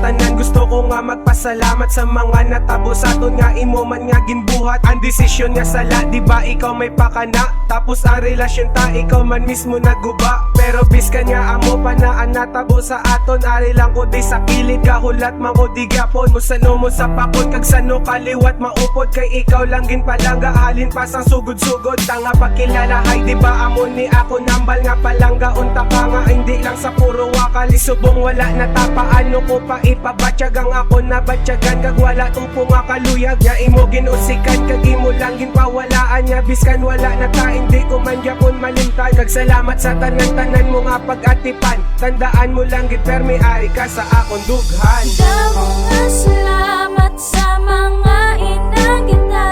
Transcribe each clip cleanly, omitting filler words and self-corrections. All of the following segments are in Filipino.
tanan, gusto ko nga magpasalamat sa mga natabo sa aton nga imo man nga ginbuhat. Ang desisyon nga sala, di ba ikaw may pakana? Tapos ang relasyon ta, ikaw man mismo naguba. Pero biskan nga amo pa na ang natabo sa aton, ari lang ko di sa kilid kahulat mako di gapon. Musano mo sa pakon kag sano kaliwat maupod, kay ikaw lang gin palangga halin pa sang sugod-sugod. Tanga pakilala hay di ba amo ni ako nambal nga palangga unta ka nga hindi lang sa puro wakali subong wala na tapaano ko pa ipabatsyag ang ako na batsyagan kag wala tupo nga kaluyag nya imo ginusikan kag imo lang ginpawalaan nya biskan wala na ta hindi ko man gyapon malimtan. Kag salamat sa tanan-tanan mo nga pag-atipan, tandaan mo lang gid permi ari ka sa akong dughan. Damo nga salamat sa mga inang kita,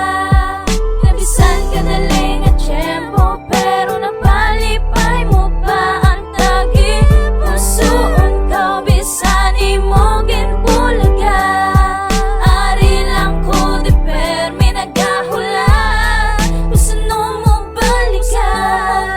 nabisan ka dali nga tiyempo pero napalipay mo pa ang tagi. Pusoon ka bisan imo ginbulaga, ari lang ko di permi nagahulat, kusano mo balikan.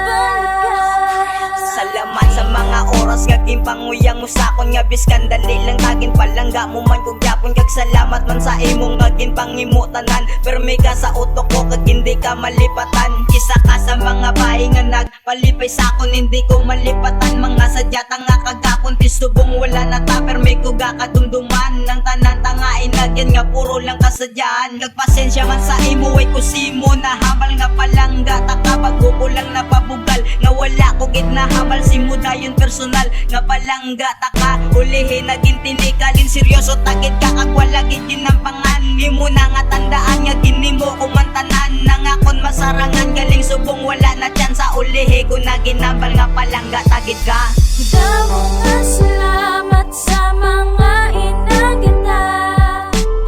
Salamat sa mga oras nga gimpanguyang mo sakon nga biskan dali lang tagin palangga mo man kung gyapon kag salamat man sa imong nga ginpangimutanan. Pero may ka sa utok ko kag hindi ka malipatan. Isa ka sa mga bahay nga nagpalipay sakon hindi ko malipatan. Mga sadyata nga kagapon tisubong wala na ta pero may kuga kadumduman ng tanan tangain nagyan nga puro lang kasadyaan. Kag pasensya man sa imo way kusimo na habal nga palangga taka bago ko lang napabugal nga wala ko gid na habal simo dayon personal nga palangga taka ulihin naging tinikalin seryoso takit ka kag wala gid ginampangan. Imo na nga tandaan nga ginimo ko man tanan nangakon masarangan galing subong wala na chance sa ulihi ko na ginambal nga palangga tagit ka. Damo nga salamat sa mga inang kita,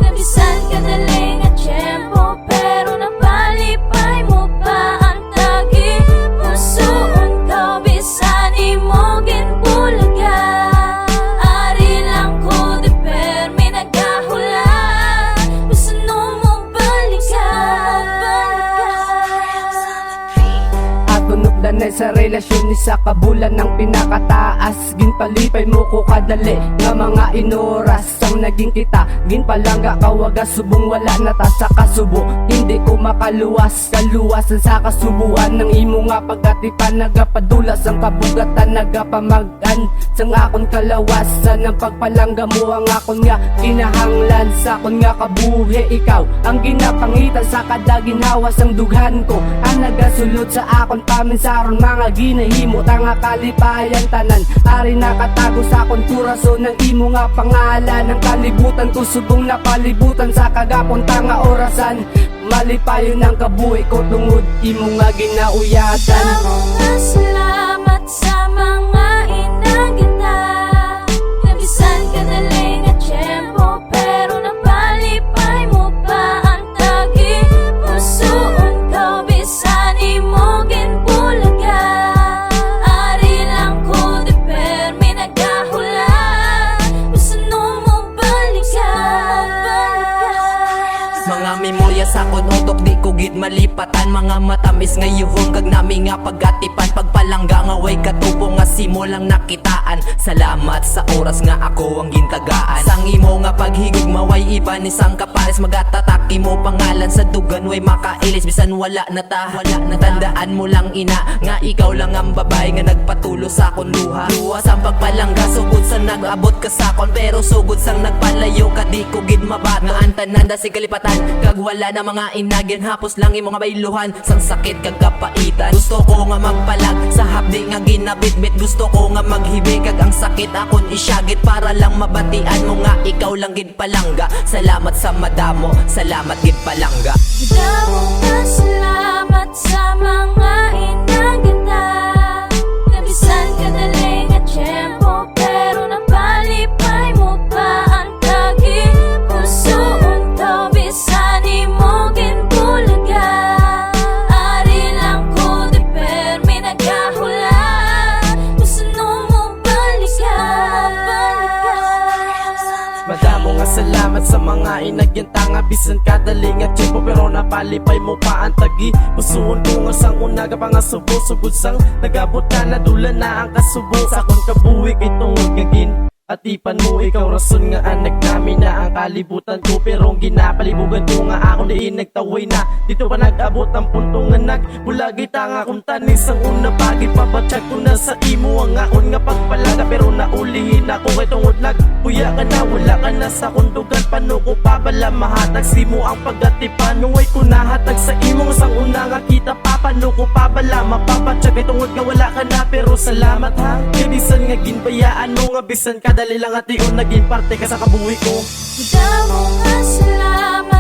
nabisan ka dali nga tiyempo pero napalipay mo pa ang tagi. Pusoon ka bisan imo ginbulaga, ari lang ko di permi nagahulat, kusano mo balikan. Atunog danay sa relasyon ni sa kabulan ng pinakataas. Ginpalipay mo ko kadali nga mga inoras ang naging kita. Ginpalangga kawaga subong wala na ta sa kasubo. Hindi ko makaluwas kaluwasan sa kasubuan ng imo nga pagkatipan. Nagapadulas ang kabugatan nagapamagan sang akon kalawasan. Ang pagpalangga mo ang akon nga kinahanglan sa akon nga kabuhi. Ikaw ang ginapangitan sa kada ginawas ang dughan ko. Ang nagasulod sa akon paminsaron mga ginahimo tanga kalipayan tanan. Ari nakatago sa akon kurason ng imo nga pangalan. Ang kalibutan ko subong napalibutan sa kagapon tanga orasan. Malipayon ang kabuhi ko tungod imo nga ginauyatan. Damo nga salamat sa mga inang kita, nabisan ka dali nga tiyempo pero napalipay mo pa ang tagi. Pusoon ka bisan imo ginbulaga, ari lang ko di permi nagahulat, kusano mo balikan. Mga memorya sa utok di ko gid malipatan. Mga matamis ngayuhon kag nami nga pagatipan. Pagpalangga nga way katubo nga simo lang nakitaan. Salamat sa oras nga ako ang gintagaan. Sang imo nga paghigog maway iba ni sang kapares. Magatatak imo pangalan sa dugan way makailis bisan wala na ta. Tandaan mo lang ina nga ikaw lang ang babay nga nagpatulo sa akon luha. Luha sang pagpalangga sugod sa nag-abot ka sa akon pero sugod sang nagpalayo ka di ko gid mabata. Nga ang tanan da si kalipatan kag wala na mga inagyan hapos lang imo nga bayluhan sang sakit kag kapaitan. Gusto ko nga magpalag sa hapdi nga ginabitbit. Gusto ko nga maghibig kag ang sakit akon isyagit para lang mabatian mo nga ikaw lang gid palangga. Salamat sa madamo, salamat gid palangga. Damo nga salamat sa mga inang kita, nabisan ka dali nga tiyempo pero napalipay mo pa ang tagi. Pusoon ka bisan imo ginbulaga, ari lang ko di permi nagahulat, kusano mo balikan. Madamo nga salamat sa mga inagyan tanga bisan kadali nga tiyempo pero napalipay mo pa ang tagi. Pusuon ko nga sang unaga pa nga subo sugod sang nagabot ka na dula na ang kasubo sa akong kabuhi kay tungod nga Atipan mo, ikaw rason nga anak namin na ang kalibutan ko. Pero ang ginapalibugan ko nga ako diin nagtaway na. Dito pa nag-abot ang punto nga nagmula kita nga kung tanis ang una pagi pabatsyag ko na sa imo ang akon nga pagpalaga. Pero naulihin ako kay tungod kuya ka na, wala ka na sa kundugan. Paano ko pabala mahatag simo ang pagatipan? Nung ay ko nahatag sa imo sang una nga kita pa. Paano ko pabala mapabatsyag kay tungod nga wala ka na. Pero salamat ha, kinisan nga ginbayaan mo nga bisan ka dali lang at iyon naging parte ka sa kabuhi ko. Damo nga salamat